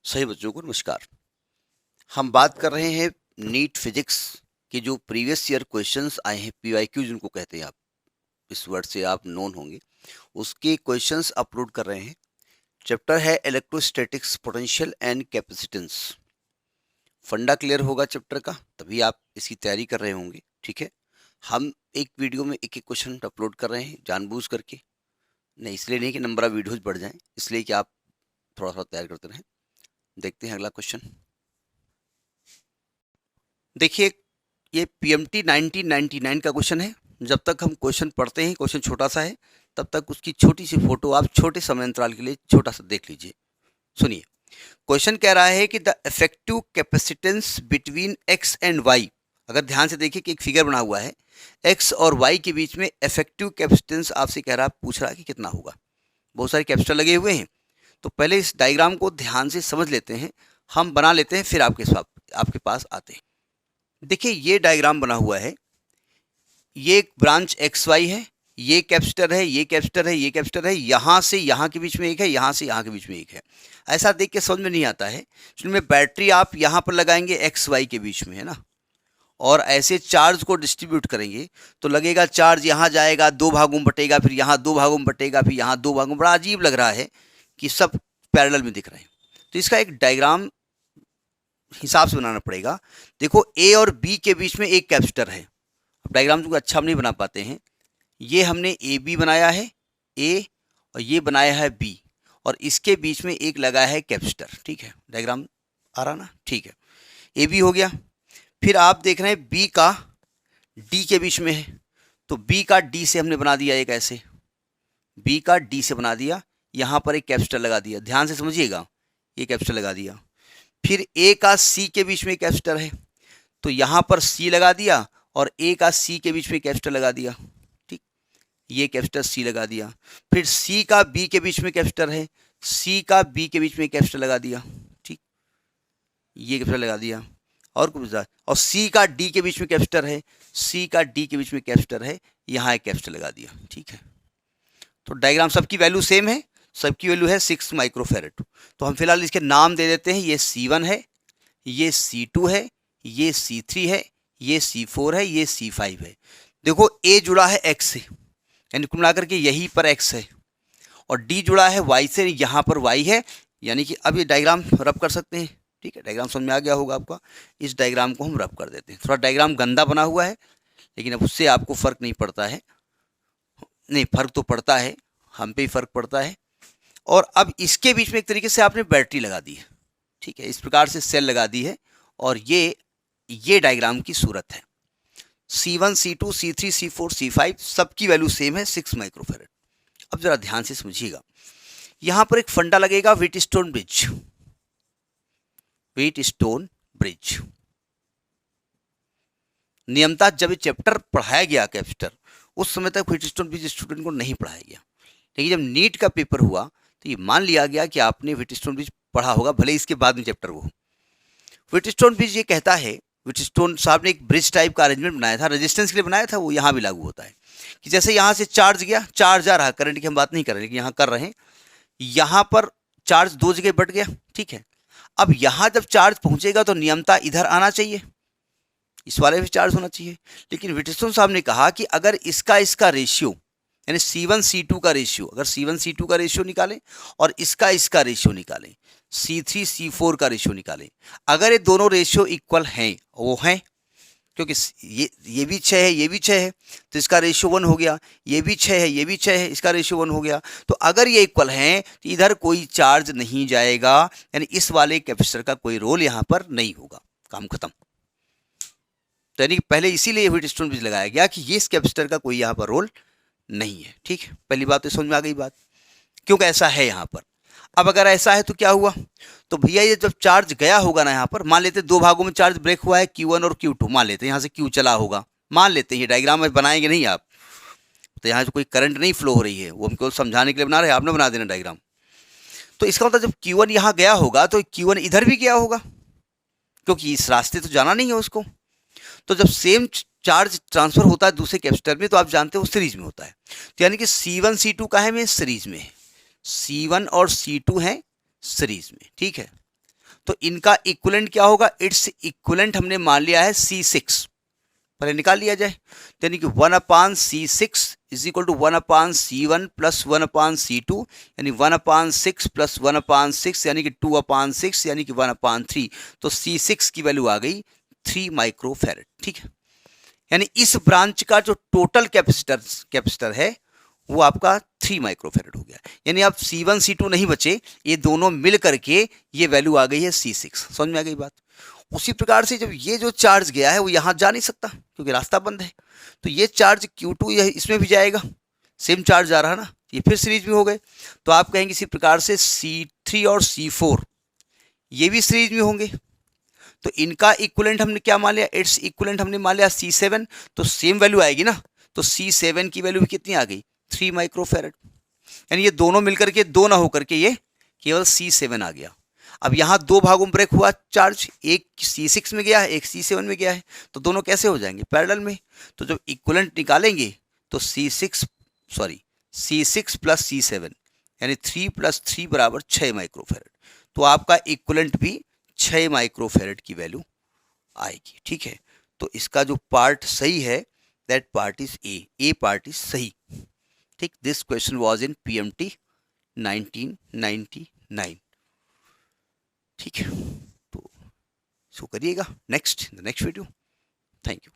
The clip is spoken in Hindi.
सही बच्चों को नमस्कार। हम बात कर रहे हैं नीट फिजिक्स के जो प्रीवियस ईयर क्वेश्चंस आए हैं, पीवाईक्यू जिनको कहते हैं, आप इस वर्ड से आप नोन होंगे, उसके क्वेश्चंस अपलोड कर रहे हैं। चैप्टर है इलेक्ट्रोस्टैटिक्स, पोटेंशियल एंड कैपेसिटेंस। फंडा क्लियर होगा चैप्टर का तभी आप इसकी तैयारी कर रहे होंगे। ठीक है, हम एक वीडियो में एक एक क्वेश्चन अपलोड कर रहे हैं जानबूझ करके, नहीं इसलिए नहीं कि नंबर ऑफ वीडियोज बढ़ जाएं, इसलिए कि आप थोड़ा थोड़ा तैयार करते रहें। देखते हैं अगला क्वेश्चन। देखिए, ये पीएमटी 1999 का क्वेश्चन है। जब तक हम क्वेश्चन पढ़ते हैं, क्वेश्चन छोटा सा है, तब तक उसकी छोटी सी फोटो आप छोटे समय अंतराल के लिए छोटा सा देख लीजिए। सुनिए, क्वेश्चन कह रहा है कि the effective capacitance between X and Y. अगर ध्यान से देखिए कि एक फिगर बना हुआ है, एक्स और वाई के बीच में इफेक्टिव कैपेसिटेंस आपसे कह रहा है, पूछ रहा है कि कितना होगा। बहुत सारे कैपेसिटर लगे हुए हैं, तो पहले इस डायग्राम को ध्यान से समझ लेते हैं, हम बना लेते हैं, फिर आपके पास आते हैं। देखिए, ये डायग्राम बना हुआ है, ये एक ब्रांच एक्स वाई है, ये कैपेसिटर है, ये कैपेसिटर है, ये कैपेसिटर है, यहाँ से यहाँ के बीच में एक है, यहाँ से यहाँ के बीच में एक है। ऐसा देख के समझ में नहीं आता है। इसमें बैटरी आप यहाँ पर लगाएंगे एक्स वाई के बीच में, है ना, और ऐसे चार्ज को डिस्ट्रीब्यूट करेंगे तो लगेगा चार्ज यहाँ जाएगा, दो भागों में बटेगा, फिर यहाँ दो भागों में बटेगा, फिर यहाँ दो भागों में। बड़ा अजीब लग रहा है कि सब पैरेलल में दिख रहे हैं। तो इसका एक डायग्राम हिसाब से बनाना पड़ेगा। देखो, ए और बी के बीच में एक कैपेसिटर है। अब डायग्राम को अच्छा हम नहीं बना पाते हैं। ये हमने ए बी बनाया है, ए, और ये बनाया है बी, और इसके बीच में एक लगा है कैपेसिटर। ठीक है, डायग्राम आ रहा ना? ठीक है, ए बी हो गया। फिर आप देख रहे हैं बी का डी के बीच में है, तो बी का डी से हमने बना दिया एक ऐसे, बी का डी से बना दिया, यहाँ पर एक कैपेसिटर लगा दिया। ध्यान से समझिएगा, ये कैपेसिटर लगा दिया। फिर ए का सी के बीच में एक कैपेसिटर है, तो यहाँ पर सी लगा दिया, और ए का सी के बीच में कैपेसिटर लगा दिया। ठीक, ये कैपेसिटर सी लगा दिया। फिर सी का बी के बीच में कैपेसिटर है, सी का बी के बीच में कैपेसिटर लगा दिया। ठीक, ये कैपेसिटर लगा दिया, और कुछ, और सी का डी के बीच में कैपेसिटर है, सी का डी के बीच में कैपेसिटर है, यहाँ एक कैपेसिटर लगा दिया। ठीक है, तो डायग्राम सबकी वैल्यू सेम है, सबकी वैल्यू है 6 माइक्रोफेरेड। तो हम फिलहाल इसके नाम दे देते हैं, ये C1 है, ये C2 है, ये C3 है, ये C4 है, ये C5 है। देखो, A जुड़ा है X से, यानी कुल मिलाकर के यहीं पर X है, और D जुड़ा है Y से, यहाँ पर Y है, यानी कि अब ये डायग्राम रब कर सकते हैं। ठीक है, डायग्राम समझ में आ गया होगा आपका। इस डायग्राम को हम रब कर देते हैं। थोड़ा डायग्राम गंदा बना हुआ है, लेकिन अब उससे आपको फ़र्क नहीं पड़ता है। नहीं, फ़र्क तो पड़ता है, हम पे ही फ़र्क पड़ता है। और अब इसके बीच में एक तरीके से आपने बैटरी लगा दी है। ठीक है, इस प्रकार से सेल लगा दी है, और ये डायग्राम की सूरत है। C1, C2, C3, C4, C5 सबकी वैल्यू सेम है, 6 माइक्रोफेरेड। अब जरा ध्यान से समझिएगा, यहां पर एक फंडा लगेगा, व्हीटस्टोन ब्रिज। व्हीटस्टोन ब्रिज नियमतः जब ये चैप्टर पढ़ाया गया कैपेसिटर, उस समय तक व्हीटस्टोन ब्रिज स्टूडेंट को नहीं पढ़ाया गया, लेकिन जब नीट का पेपर हुआ तो ये मान लिया गया कि आपने व्हीटस्टोन ब्रिज पढ़ा होगा, भले इसके बाद में चैप्टर हो। व्हीटस्टोन ब्रिज ये कहता है, व्हीटस्टोन साहब ने एक ब्रिज टाइप का अरेंजमेंट बनाया था, रेजिस्टेंस के लिए बनाया था, वो यहाँ भी लागू होता है कि जैसे यहाँ से चार्ज गया, चार्ज आ रहा, करंट की हम बात नहीं कर रहे, लेकिन यहाँ कर रहे हैं, यहाँ पर चार्ज दो जगह बट गया। ठीक है, अब यहाँ जब चार्ज पहुँचेगा तो नियमतः इधर आना चाहिए, इस वाले भी चार्ज होना चाहिए। लेकिन व्हीटस्टोन साहब ने कहा कि अगर इसका रेशियो, यानी C1 C2 का रेशियो, अगर C1 C2 का रेशियो निकालें और इसका रेशियो निकालें, C3 C4 का रेशियो निकालें, अगर ये दोनों रेशियो इक्वल हैं, वो हैं, क्योंकि ये भी 6 है, ये भी 6 है, तो इसका रेशियो 1 हो गया, ये भी 6 है, ये भी 6 है, इसका रेशियो 1 हो गया। तो अगर ये इक्वल हैं तो इधर कोई चार्ज नहीं जाएगा, यानी इस वाले कैपेसिटर का कोई रोल यहाँ पर नहीं होगा, काम खत्म। तो यानी पहले इसीलिए व्हीटस्टोन ब्रिज लगाया गया कि ये इस कैपेसिटर का कोई यहाँ पर रोल नहीं है। ठीक है, पहली बात तो समझ में आ गई बात, क्योंकि ऐसा है यहाँ पर। अब अगर ऐसा है तो क्या हुआ, तो भैया ये जब चार्ज गया होगा ना, यहाँ पर मान लेते दो भागों में चार्ज ब्रेक हुआ है, Q1 और Q2, मान लेते हैं यहाँ से Q चला होगा, मान लेते हैं, ये डायग्राम में बनाएंगे नहीं आप, तो यहाँ से कोई करंट नहीं फ्लो हो रही है, वो हमको समझाने के लिए बना रहे हैं, आपने बना देना डायग्राम। तो इसका मतलब जब Q1 यहाँ गया होगा तो Q1 इधर भी गया होगा, क्योंकि इस रास्ते तो जाना नहीं है उसको। तो जब सेम चार्ज ट्रांसफर होता है दूसरे कैपेसिटर में, तो आप जानते हो सीरीज में होता है। तो यानी कि C1 C2 का है में सीरीज में है, C1 और C2 हैं सीरीज में। ठीक है, तो इनका इक्विवेलेंट क्या होगा, इट्स इक्विवेलेंट हमने मान लिया है C6, पहले निकाल लिया जाए। तो यानी कि 1/C6 is equal to 1/C1 plus 1/C2, यानी 1/6 प्लस 1/6 यानी कि 2/6 यानी कि 1/3। तो C6 की वैल्यू आ गई 3 माइक्रोफैरड। ठीक है, यानी इस ब्रांच का जो टोटल कैपेसिटर है वो आपका 3 माइक्रोफैरड हो गया। यानी आप C1 C2 नहीं बचे, ये दोनों मिल करके ये वैल्यू आ गई है C6। समझ में आ गई बात। उसी प्रकार से जब ये जो चार्ज गया है वो यहाँ जा नहीं सकता क्योंकि रास्ता बंद है, तो ये चार्ज Q2 यह इसमें भी जाएगा, सेम चार्ज जा रहा है ना, ये फिर सीरीज में हो गए। तो आप कहेंगे इसी प्रकार से C3 और C4 ये भी सीरीज में होंगे। तो इनका इक्विवेलेंट हमने क्या मान लिया, इट्स इक्विवेलेंट हमने मान लिया C7, तो सेम वैल्यू आएगी ना। तो C7 की वैल्यू भी कितनी आ गई, 3 माइक्रोफैरड। यानी ये दोनों मिलकर के दो ना होकर के ये केवल C7 आ गया। अब यहाँ दो भागों में ब्रेक हुआ चार्ज, एक C6 में गया है, एक C7 में गया है, तो दोनों कैसे हो जाएंगे, पैरेलल में। तो जब इक्विवेलेंट निकालेंगे तो C6 प्लस C7 यानी 3 प्लस 3 बराबर 6 माइक्रोफैरड। तो आपका इक्विवेलेंट भी 6 माइक्रोफैरड की वैल्यू आएगी। ठीक है, तो इसका जो पार्ट सही है that part is a part is सही। ठीक, this question was in PMT 1999। ठीक है, तो इसको करिएगा नेक्स्ट वीडियो। Thank you.